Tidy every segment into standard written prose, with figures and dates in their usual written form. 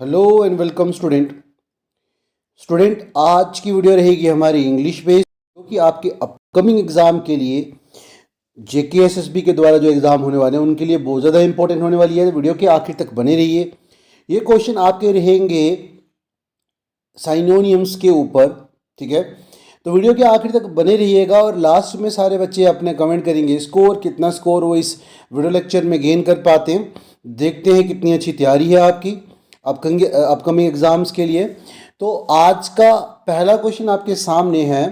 Hello and welcome student आज की video रहेगी हमारी इंग्लिश बेस्ड, जो कि आपके अपकमिंग एग्ज़ाम के लिए जेकेएसएसबी के द्वारा जो एग्ज़ाम होने वाले हैं उनके लिए बहुत ज़्यादा इंपॉर्टेंट होने वाली है। वीडियो के आखिर तक बने रहिए। ये क्वेश्चन आपके रहेंगे साइनोनियम्स के ऊपर, ठीक है। तो वीडियो के आखिर तक बने रहिएगा और लास्ट में सारे बच्चे अपने कमेंट करेंगे स्कोर, कितना स्कोर वो इस वीडियो लेक्चर में गेन कर पाते हैं। देखते हैं कितनी अच्छी तैयारी है आपकी अपकमिंग एग्ज़ाम्स के लिए। तो आज का पहला क्वेश्चन आपके सामने है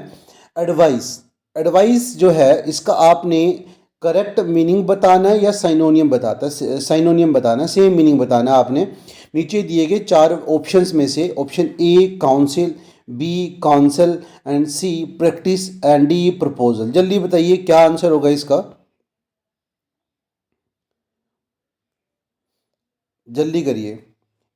एडवाइस। एडवाइस जो है इसका आपने करेक्ट मीनिंग बताना है या साइनोनियम बताना, सेम मीनिंग बताना है आपने। नीचे दिए गए चार ऑप्शंस में से option A council, B council and C practice and D proposal. जल्दी बताइए क्या आंसर होगा इसका, जल्दी करिए।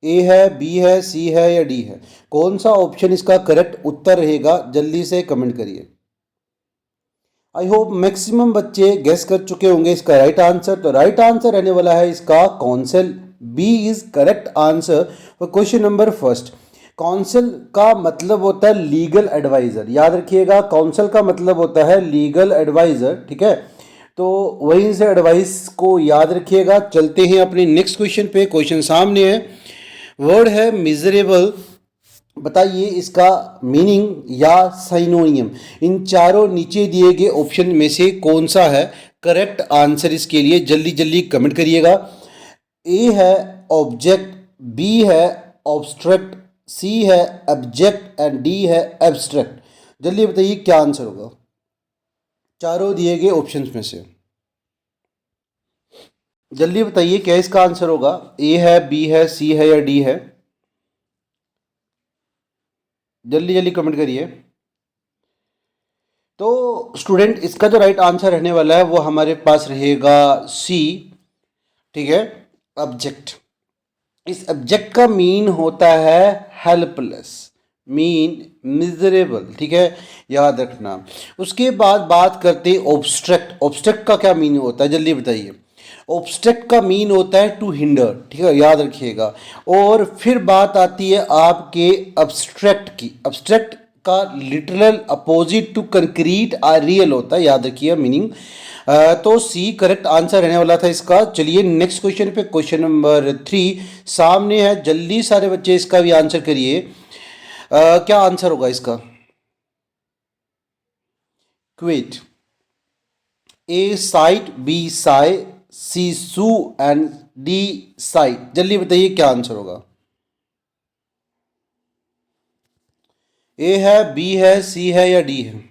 ए है, बी है, सी है या डी है? कौन सा ऑप्शन इसका करेक्ट उत्तर रहेगा? जल्दी से कमेंट करिए। आई होप मैक्सिमम बच्चे गेस कर चुके होंगे इसका राइट आंसर। तो राइट आंसर रहने वाला है इसका council. B is correct answer for question number first. Council का मतलब होता है लीगल एडवाइजर। याद रखिएगा, काउंसिल का मतलब होता है लीगल एडवाइजर, ठीक है। तो वहीं से एडवाइस को याद रखिएगा। चलते हैं अपने नेक्स्ट क्वेश्चन पे। क्वेश्चन सामने है, वर्ड है मिजरेबल। बताइए इसका मीनिंग या साइनोनियम। इन चारों नीचे दिए गए ऑप्शन में से कौन सा है करेक्ट आंसर इसके लिए? जल्दी जल्दी कमेंट करिएगा। ए है ऑब्जेक्ट, बी है ऑब्स्ट्रैक्ट, सी है ऑब्जेक्ट एंड डी है एब्स्ट्रैक्ट। जल्दी बताइए क्या आंसर होगा चारों दिए गए ऑप्शंस में से। जल्दी बताइए क्या इसका आंसर होगा। ए है, बी है, सी है या डी है? जल्दी जल्दी कमेंट करिए। तो स्टूडेंट इसका जो राइट आंसर रहने वाला है वो हमारे पास रहेगा सी, ठीक है, ऑब्जेक्ट। इस ऑब्जेक्ट का मीन होता है हेल्पलेस, मीन मिजरेबल, ठीक है, याद रखना। उसके बाद बात करते हैं ऑब्स्ट्रैक्ट। ऑब्स्ट्रैक्ट का क्या मीन होता है? जल्दी बताइए। ऑब्स्ट्रैक्ट का मीन होता है टू हिंडर, ठीक है, याद रखिएगा। और फिर बात आती है आपके अब्स्ट्रैक्ट की। अब्स्ट्रैक्ट का literal opposite to concrete or real होता है, याद रखिए मीनिंग। तो सी करेक्ट आंसर रहने वाला था इसका। चलिए नेक्स्ट क्वेश्चन पे, क्वेश्चन नंबर 3 सामने है। जल्दी सारे बच्चे इसका भी आंसर करिए। क्या आंसर होगा इसका? Quit. A sight, B sigh, C sue and D site. जल्दी बताइए क्या आंसर होगा। ए है, बी है, सी है या डी है?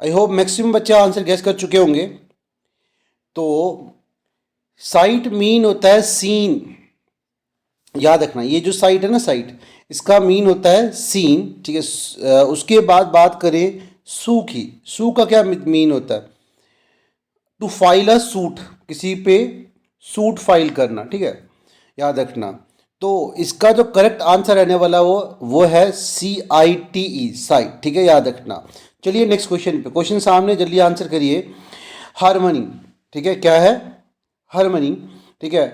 आई होप मैक्सिमम बच्चे आंसर गैस कर चुके होंगे। तो साइट मीन होता है सीन। याद रखना, ये जो साइट है ना, साइट, इसका मीन होता है सीन, ठीक है। उसके बाद बात करें सू की। सू का क्या मीन होता है? टू फाइल अ सूट, किसी पे सूट फाइल करना, ठीक है, याद रखना। तो इसका जो करेक्ट आंसर रहने वाला वो है CITE, साइट, ठीक है, याद रखना। चलिए नेक्स्ट क्वेश्चन पे। क्वेश्चन सामने, जल्दी आंसर करिए। हार्मनी, ठीक है, क्या है? हार्मनी, ठीक है।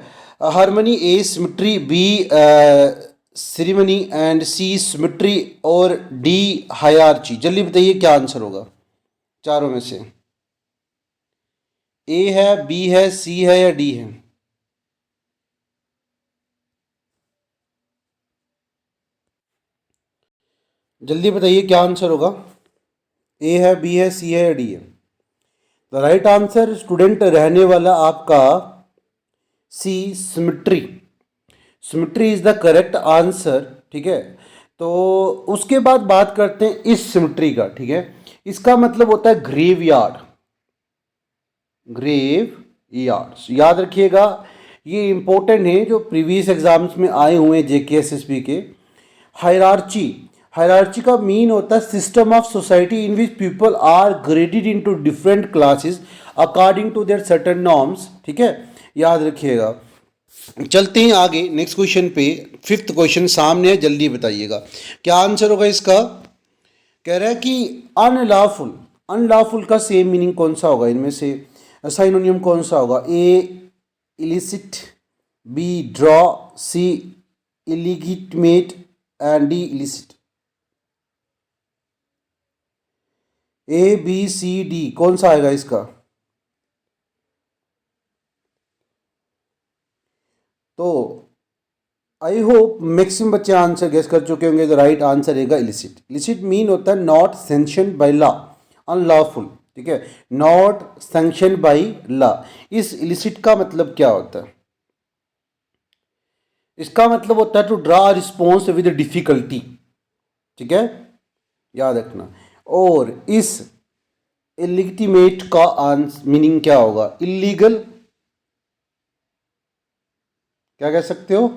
Harmony, A symmetry, B ceremony and C symmetry और डी हायरार्ची। जल्दी बताइए क्या आंसर होगा चारों में से। ए है, बी है, सी है या डी है? जल्दी बताइए क्या आंसर होगा। ए है, बी है, सी है या डी है? द राइट आंसर स्टूडेंट रहने वाला आपका C symmetry. Symmetry is the correct answer, ठीक है। तो उसके बाद बात करते हैं इस सिमेट्री का, ठीक है। इसका मतलब होता है ग्रेव यार्ड। ग्रेव यार्ड्स, याद रखिएगा, ये इंपॉर्टेंट है जो प्रीवियस एग्जाम्स में आए हुए हैं जेकेएसएसबी के। हायरार्ची, हायरार्ची का मीन होता है system of society in which people are graded into different classes according to their certain norms, ठीक है, याद रखिएगा। चलते हैं आगे नेक्स्ट क्वेश्चन पे। फिफ्थ क्वेश्चन सामने है, जल्दी बताइएगा क्या आंसर होगा इसका। कह रहा है कि अनलॉफुल, अनलॉफुल का सेम मीनिंग कौन सा होगा इनमें से, साइनोनियम कौन सा होगा। A illicit, B draw, C illegitimate and D illicit. A B C D कौन सा आएगा इसका। तो आई होप मैक्सिमम बच्चे आंसर गेस कर चुके होंगे। द राइट आंसर रहेगा इलिसिट। इलिसिट मीन होता है not sanction by law, unlawful, ठीक है, नॉट सैंक्शन बाय लॉ। इस इलिसिट का मतलब क्या होता है, इसका मतलब होता है to draw response with difficulty, ठीक है, याद रखना। और इस इलिगिटिमेट का मीनिंग क्या होगा, इलीगल, क्या कह सकते हो,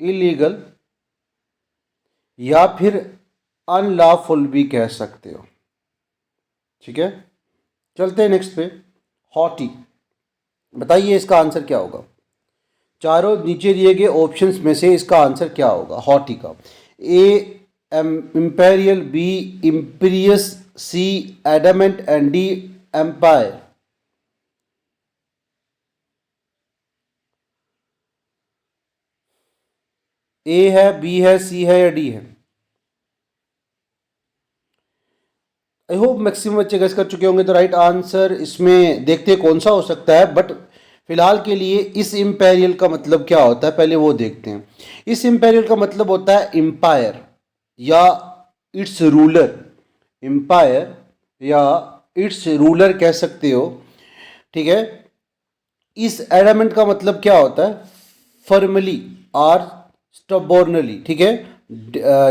इलीगल, या फिर अनलॉफुल भी कह सकते हो, ठीक है। चलते हैं नेक्स्ट पे। हॉटी, बताइए इसका आंसर क्या होगा। चारों नीचे दिए गए ऑप्शंस में से इसका आंसर क्या होगा हॉटी का। A imperial, B imperious, C adamant and D empire. A है, बी है, सी है या डी है। आई होप मैक्सिमम बच्चे गेस कर चुके होंगे। तो राइट आंसर इसमें देखते हैं कौन सा हो सकता है, बट फिलहाल के लिए इस इम्पेरियल का मतलब क्या होता है पहले वो देखते हैं। इस इम्पेरियल का मतलब होता है एम्पायर या इट्स रूलर, एम्पायर या इट्स रूलर कह सकते हो, ठीक है। इस एडामेंट का मतलब क्या होता है, फर्मली और स्टबॉर्नली, ठीक है,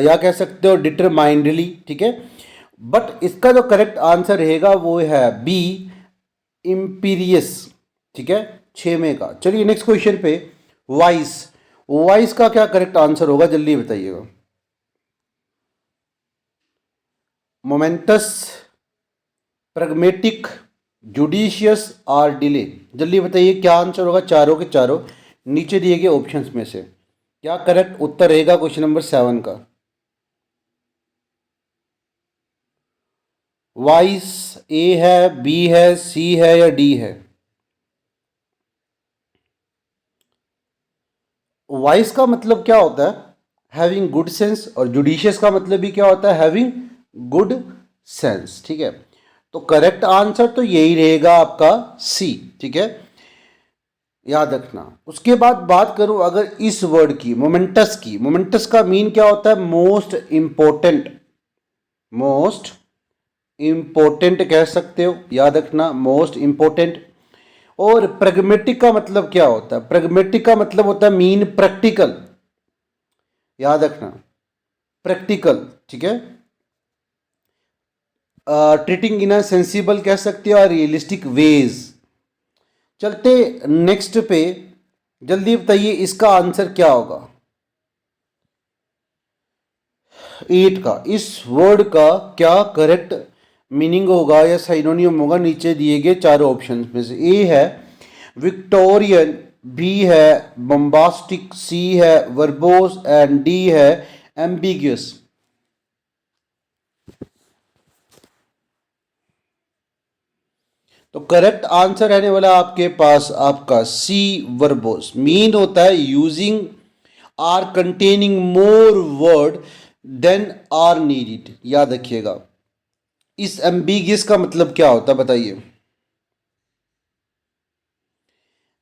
या कह सकते हो डिटरमाइंडली, ठीक है। बट इसका जो करेक्ट आंसर रहेगा वो है बी इम्पीरियस, ठीक है, 6 में का। चलिए नेक्स्ट क्वेश्चन पे। वाइस, वाइस का क्या करेक्ट आंसर होगा जल्दी बताइएगा। मोमेंटस, प्रैग्मेटिक, जुडिशियस और डिले, जल्दी बताइए क्या आंसर होगा चारों के चारों नीचे दिए गए ऑप्शंस में से क्या करेक्ट उत्तर रहेगा क्वेश्चन नंबर 7 का। वाइस ए है, बी है, सी है या डी है। वाइस का मतलब क्या होता है, हैविंग गुड सेंस, और जुडिशियस का मतलब भी क्या होता है, हैविंग गुड सेंस, ठीक है। तो करेक्ट आंसर तो यही रहेगा आपका सी, ठीक है, याद रखना। उसके बाद बात करूं अगर इस वर्ड की, मोमेंटस की, मोमेंटस का मीन क्या होता है, मोस्ट इंपॉर्टेंट, मोस्ट इंपॉर्टेंट कह सकते हो, याद रखना, मोस्ट इंपॉर्टेंट। और प्रैग्मेटिक का मतलब क्या होता है, प्रैग्मेटिक का मतलब होता है मीन प्रैक्टिकल, याद रखना, प्रैक्टिकल, ठीक है। ट्रीटिंग इन अ सेंसिबल कह सकते हो और रियलिस्टिक वेज। चलते नेक्स्ट पे, जल्दी बताइए इसका आंसर क्या होगा। 8 का, इस वर्ड का क्या करेक्ट मीनिंग होगा या साइनोनियम होगा नीचे दिए गए चारों ऑप्शन में से। ए है विक्टोरियन, बी है बम्बास्टिक, सी है वर्बोस एंड डी है एम्बिगियस। तो करेक्ट आंसर रहने वाला आपके पास आपका सी वर्बोस। मीन होता है using or containing more word than are needed, याद रखिएगा। इस एम्बिगियस का मतलब क्या होता है बताइए।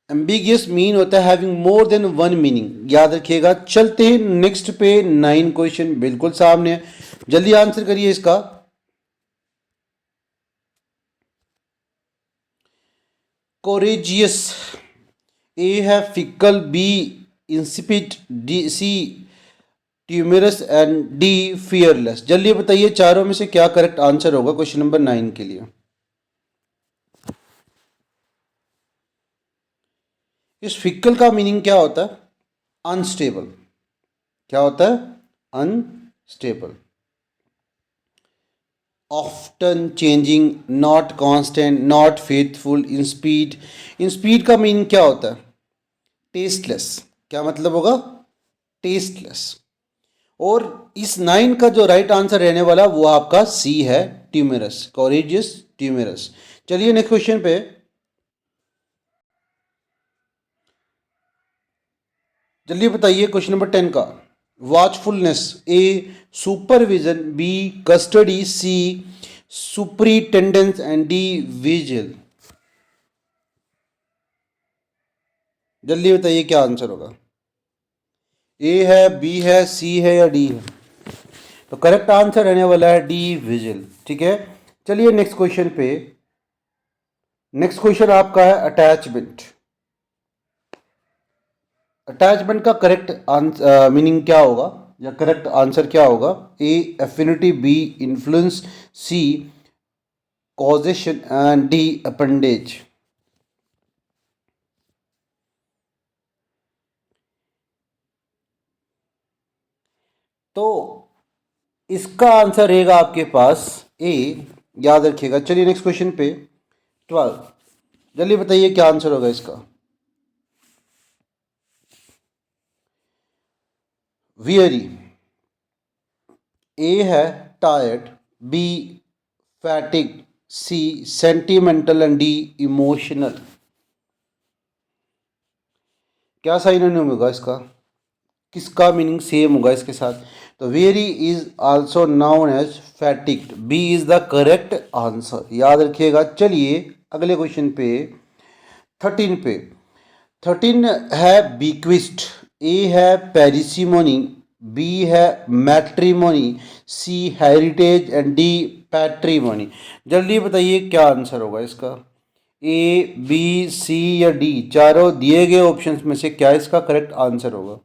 एम्बिगियस मीन होता है having more than one meaning, याद रखिएगा। चलते हैं नेक्स्ट पे। 9 क्वेश्चन बिल्कुल सामने है, जल्दी आंसर करिए इसका। कोरेजियस, ए है fickle, B insipid, D C timorous and D fearless. जल्दी बताइए चारों में से क्या करेक्ट आंसर होगा क्वेश्चन नंबर 9 के लिए। इस फिकल का मीनिंग क्या होता है, अनस्टेबल, क्या होता है, unstable. Often changing, not constant, not faithful, in speed. In speed का मीनिंग क्या होता है, टेस्टलेस। क्या मतलब होगा? टेस्टलेस। और इस 9 का जो राइट आंसर रहने वाला वो आपका सी है, ट्यूमेरस, कोरेजियस ट्यूमेरस। चलिए नेक्स्ट क्वेश्चन पे। जल्दी बताइए क्वेश्चन नंबर 10 का। Watchfulness, A supervision, B custody, C superintendence and D vigil. जल्दी बताइए क्या आंसर होगा। ए है, बी है, सी है या डी है? तो करेक्ट आंसर रहने वाला है डी विजिल। ठीक है, चलिए नेक्स्ट क्वेश्चन पे। नेक्स्ट क्वेश्चन आपका है अटैचमेंट। अटैचमेंट का करेक्ट मीनिंग क्या होगा या करेक्ट आंसर क्या होगा? A affinity, B influence, C causation and D appendage. तो इसका आंसर रहेगा आपके पास ए, याद रखिएगा। चलिए नेक्स्ट क्वेश्चन पे 12। जल्दी बताइए क्या आंसर होगा इसका। वियरी, ए है tired, B fatigue, C sentimental and D emotional. क्या साइनोनिम होगा इसका? किसका मीनिंग सेम होगा इसके साथ? तो weary is also known as fatigued. B is the correct answer, याद रखिएगा। चलिए अगले क्वेश्चन पे 13 पे। 13 है बीक्विस्ट, ए है पेरिसिमोनी, बी है matrimony, C heritage and D patrimony. जल्दी बताइए क्या आंसर होगा इसका। ए, बी, सी या डी, चारों दिए गए ऑप्शंस में से क्या इसका करेक्ट आंसर होगा?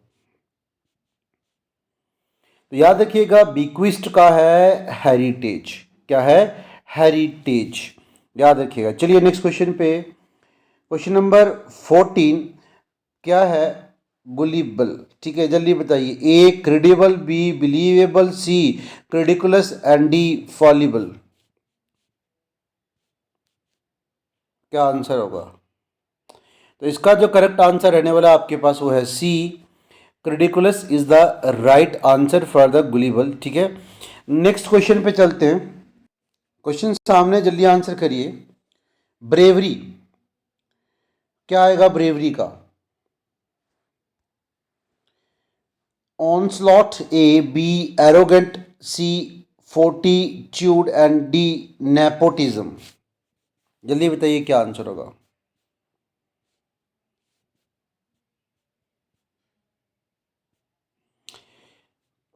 तो याद रखिएगा बीक्विस्ट का है हेरिटेज। क्या है? हेरिटेज, याद रखिएगा। चलिए नेक्स्ट क्वेश्चन पे। क्वेश्चन नंबर 14 क्या है? गुलिबल। ठीक है, जल्दी बताइए। A credible, B believable, C credulous and D fallible. क्या आंसर होगा? तो इसका जो करेक्ट आंसर रहने वाला आपके पास वो है C credulous is the right answer for the gullible. ठीक है, नेक्स्ट क्वेश्चन पे चलते हैं। क्वेश्चन सामने, जल्दी आंसर करिए। ब्रेवरी, क्या आएगा ब्रेवरी का? Onslaught, A, B arrogant, C fortitude and D nepotism. जल्दी बताइए क्या आंसर होगा।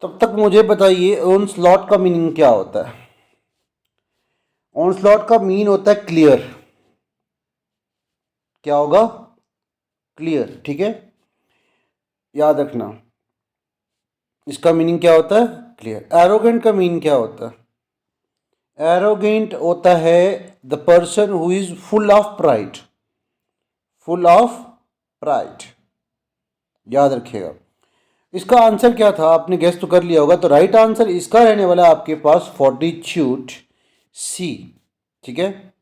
तब तक मुझे बताइए ऑनस्लॉट का मीनिंग क्या होता है? ऑनस्लॉट का मीन होता है क्लियर। क्या होगा? क्लियर। ठीक है, याद रखना। इसका मीनिंग क्या होता है? क्लियर। एरोगेंट का मीन क्या होता है? एरोगेंट होता है the person who is full of pride. Full of pride, याद रखिएगा। इसका आंसर क्या था आपने गेस तो कर लिया होगा। तो राइट आंसर इसका रहने वाला है आपके पास फोर्टिट्यूड, सी। ठीक है,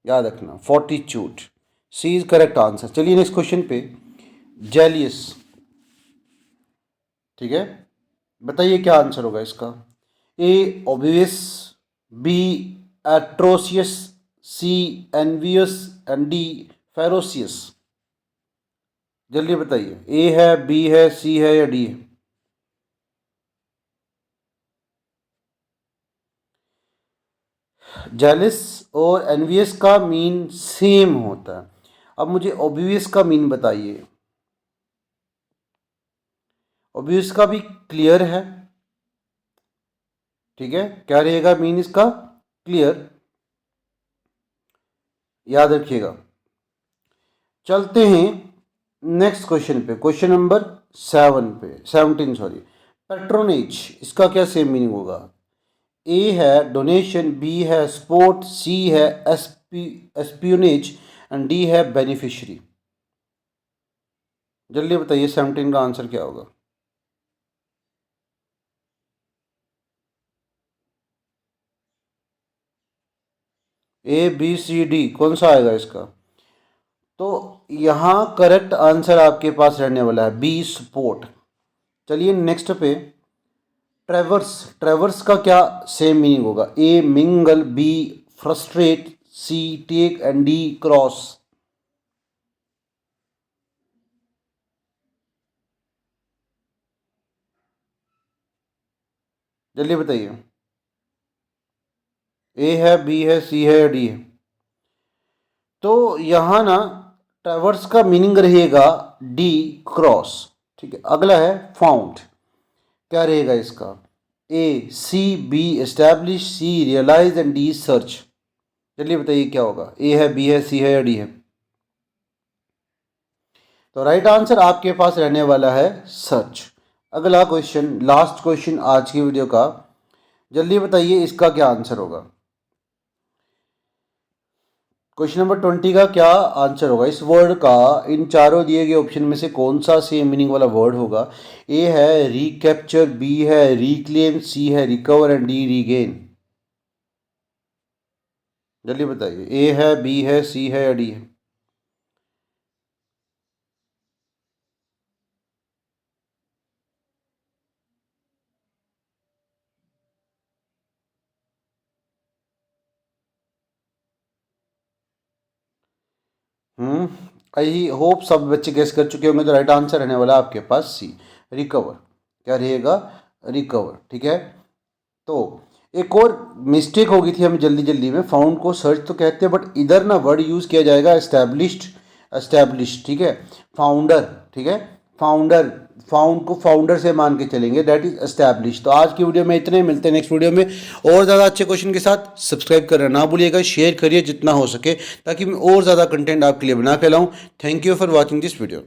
याद रखना fortitude, C is correct answer. चलिए नेक्स्ट क्वेश्चन पे। जेलियस, ठीक है, बताइए क्या आंसर होगा इसका। A obvious, B atrocious, C envious and D ferocious. जल्दी बताइए। ए है, बी है, सी है या डी है? जेलिस और एनवियस का मीन सेम होता है। अब मुझे ओबियस का मीन बताइए। ओबियस का भी क्लियर है। ठीक है, क्या रहेगा मीन इसका? क्लियर, याद रखिएगा। चलते हैं नेक्स्ट क्वेश्चन पे। Question number 17 sorry. पेट्रोनेज, इसका क्या सेम मीनिंग होगा? ए है डोनेशन, बी है सपोर्ट, सी है एस्पियोनेज एंड डी है बेनिफिशियरी। जल्दी बताइए 17 का आंसर क्या होगा। ए, बी, सी, डी, कौन सा आएगा इसका? तो यहाँ करेक्ट आंसर आपके पास रहने वाला है बी सपोर्ट। चलिए नेक्स्ट पे, ट्रेवर्स, ट्रेवर्स का क्या सेम मीनिंग होगा? A mingle, B frustrate, C take and D cross. जल्दी बताइए, ए है, बी है, सी है या डी है? तो यहाँ ना ट्रेवर्स का मीनिंग रहेगा डी क्रॉस। ठीक है, अगला है फाउंड, क्या रहेगा इसका? A C B establish, C realise and D search. चलिए बताइए क्या होगा? ए है, बी है, सी है या डी है? तो राइट आंसर आपके पास रहने वाला है सर्च। अगला क्वेश्चन, लास्ट क्वेश्चन आज की वीडियो का, जल्दी बताइए इसका क्या आंसर होगा? क्वेश्चन नंबर 20 का क्या आंसर होगा? इस वर्ड का इन चारों दिए गए ऑप्शन में से कौन सा सेम मीनिंग वाला वर्ड होगा? ए है रिकैप्चर, बी है रिक्लेम, सी है रिकवर एंड डी रीगेन। जल्दी बताइए, ए है, बी है, सी है या डी है? आई होप सब बच्चे गेस कर चुके होंगे। तो राइट आंसर रहने वाला आपके पास सी रिकवर। क्या रहेगा? रिकवर। ठीक है, तो एक और मिस्टेक हो गई थी हमें जल्दी जल्दी में, फाउंड को सर्च तो कहते हैं बट इधर ना वर्ड यूज़ किया जाएगा एस्टैब्लिश्ड, एस्टैब्लिश। ठीक है, फाउंडर। ठीक है, फाउंडर, फाउंड को फाउंडर से मान के चलेंगे, दैट इज एस्टैब्लिश। तो आज की वीडियो में इतने, मिलते हैं नेक्स्ट वीडियो में और ज़्यादा अच्छे क्वेश्चन के साथ। सब्सक्राइब करना ना भूलिएगा, शेयर करिए जितना हो सके ताकि मैं और ज़्यादा कंटेंट आपके लिए बना के लाऊं। Thank you for watching this video.